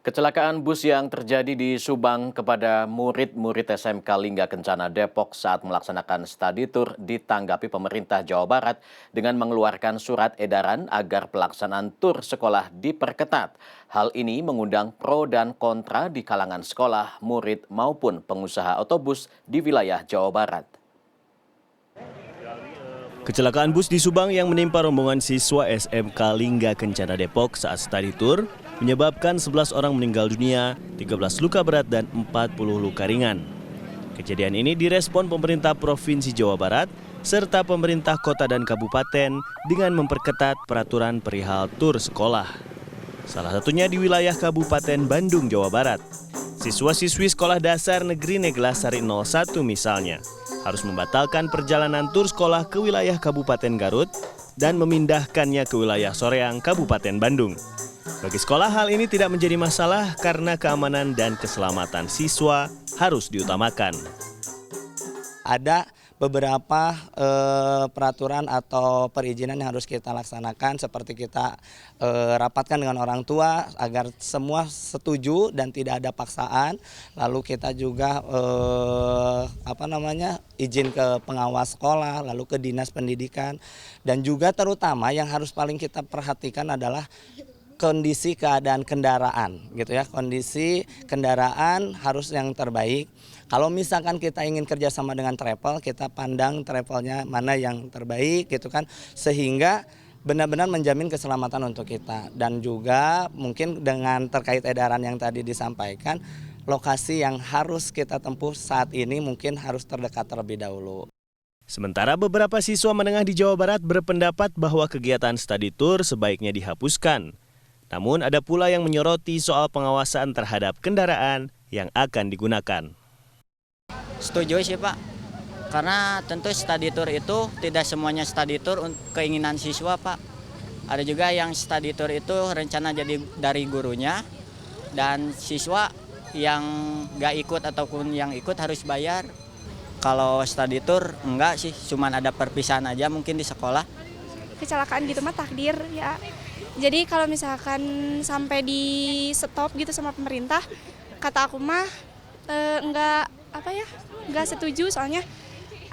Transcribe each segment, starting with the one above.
Kecelakaan bus yang terjadi di Subang kepada murid-murid SMK Lingga Kencana Depok saat melaksanakan studi tour ditanggapi pemerintah Jawa Barat dengan mengeluarkan surat edaran agar pelaksanaan tur sekolah diperketat. Hal ini mengundang pro dan kontra di kalangan sekolah, murid maupun pengusaha otobus di wilayah Jawa Barat. Kecelakaan bus di Subang yang menimpa rombongan siswa SMK Lingga Kencana Depok saat studi tour menyebabkan 11 orang meninggal dunia, 13 luka berat dan 40 luka ringan. Kejadian ini direspon pemerintah Provinsi Jawa Barat serta pemerintah kota dan kabupaten dengan memperketat peraturan perihal tur sekolah. Salah satunya di wilayah Kabupaten Bandung, Jawa Barat. Siswa-siswi Sekolah Dasar Negeri Neglasari 01 misalnya harus membatalkan perjalanan tur sekolah ke wilayah Kabupaten Garut dan memindahkannya ke wilayah Soreang, Kabupaten Bandung. Bagi sekolah hal ini tidak menjadi masalah karena keamanan dan keselamatan siswa harus diutamakan. Ada beberapa peraturan atau perizinan yang harus kita laksanakan seperti kita rapatkan dengan orang tua agar semua setuju dan tidak ada paksaan. Lalu kita juga izin ke pengawas sekolah, lalu ke dinas pendidikan, dan juga terutama yang harus paling kita perhatikan adalah kondisi keadaan kendaraan gitu ya. Kondisi kendaraan harus yang terbaik. Kalau misalkan kita ingin kerjasama dengan travel, kita pandang travelnya mana yang terbaik gitu kan, sehingga benar-benar menjamin keselamatan untuk kita. Dan juga mungkin dengan terkait edaran yang tadi disampaikan, lokasi yang harus kita tempuh saat ini mungkin harus terdekat terlebih dahulu. Sementara beberapa siswa menengah di Jawa Barat berpendapat bahwa kegiatan study tour sebaiknya dihapuskan. Namun ada pula yang menyoroti soal pengawasan terhadap kendaraan yang akan digunakan. Setuju sih Pak, karena tentu study tour itu tidak semuanya study tour keinginan siswa Pak. Ada juga yang study tour itu rencana jadi dari gurunya, dan siswa yang nggak ikut ataupun yang ikut harus bayar. Kalau study tour enggak sih, cuman ada perpisahan aja mungkin di sekolah. Kecelakaan gitu mah takdir ya. Jadi kalau misalkan sampai di stop gitu sama pemerintah, kata aku mah nggak setuju, soalnya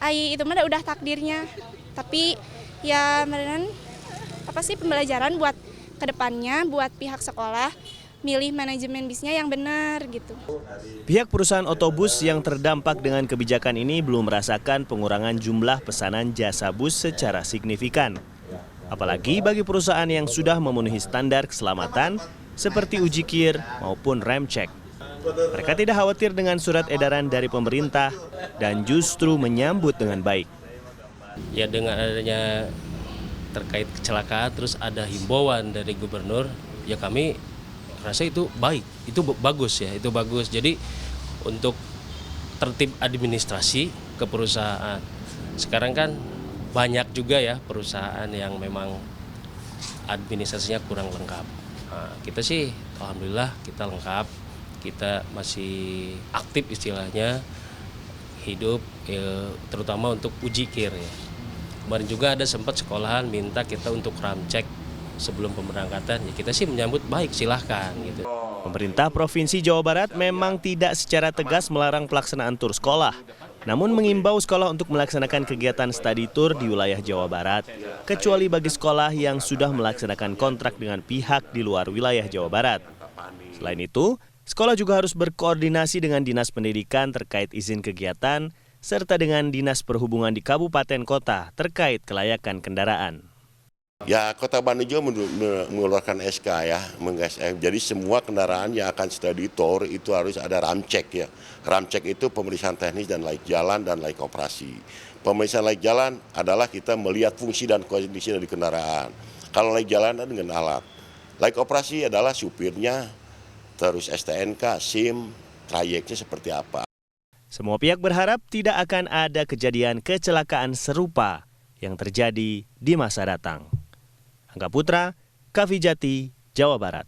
itu mah udah takdirnya. Tapi ya beneran pembelajaran buat kedepannya, buat pihak sekolah milih manajemen bisnya yang benar gitu. Pihak perusahaan otobus yang terdampak dengan kebijakan ini belum merasakan pengurangan jumlah pesanan jasa bus secara signifikan. Apalagi bagi perusahaan yang sudah memenuhi standar keselamatan seperti uji kir maupun rem cek. Mereka tidak khawatir dengan surat edaran dari pemerintah dan justru menyambut dengan baik. Ya, dengan adanya terkait kecelakaan terus ada himbauan dari gubernur, ya kami rasa itu baik, itu bagus ya, itu bagus. Jadi untuk tertib administrasi ke perusahaan. Sekarang kan banyak juga ya perusahaan yang memang administrasinya kurang lengkap. Nah, kita sih alhamdulillah kita lengkap, kita masih aktif istilahnya hidup terutama untuk uji kir ya. Kemarin juga ada sempat sekolahan minta kita untuk ramcek sebelum pemberangkatan, ya kita sih menyambut baik, silahkan gitu. Pemerintah Provinsi Jawa Barat memang tidak secara tegas melarang pelaksanaan tur sekolah, namun mengimbau sekolah untuk melaksanakan kegiatan study tour di wilayah Jawa Barat, kecuali bagi sekolah yang sudah melaksanakan kontrak dengan pihak di luar wilayah Jawa Barat. Selain itu, sekolah juga harus berkoordinasi dengan Dinas Pendidikan terkait izin kegiatan, serta dengan Dinas Perhubungan di kabupaten kota terkait kelayakan kendaraan. Ya, Kota Bandung juga mengeluarkan SK ya, jadi semua kendaraan yang akan study tour itu harus ada ramcek ya. Ramcek itu pemeriksaan teknis dan layak jalan dan layak operasi. Pemeriksaan layak jalan adalah kita melihat fungsi dan kondisi dari kendaraan. Kalau layak jalan adalah dengan alat. Layak operasi adalah supirnya, terus STNK, SIM, trayeknya seperti apa. Semua pihak berharap tidak akan ada kejadian kecelakaan serupa yang terjadi di masa datang. Angga Putra, KVJati, Jawa Barat.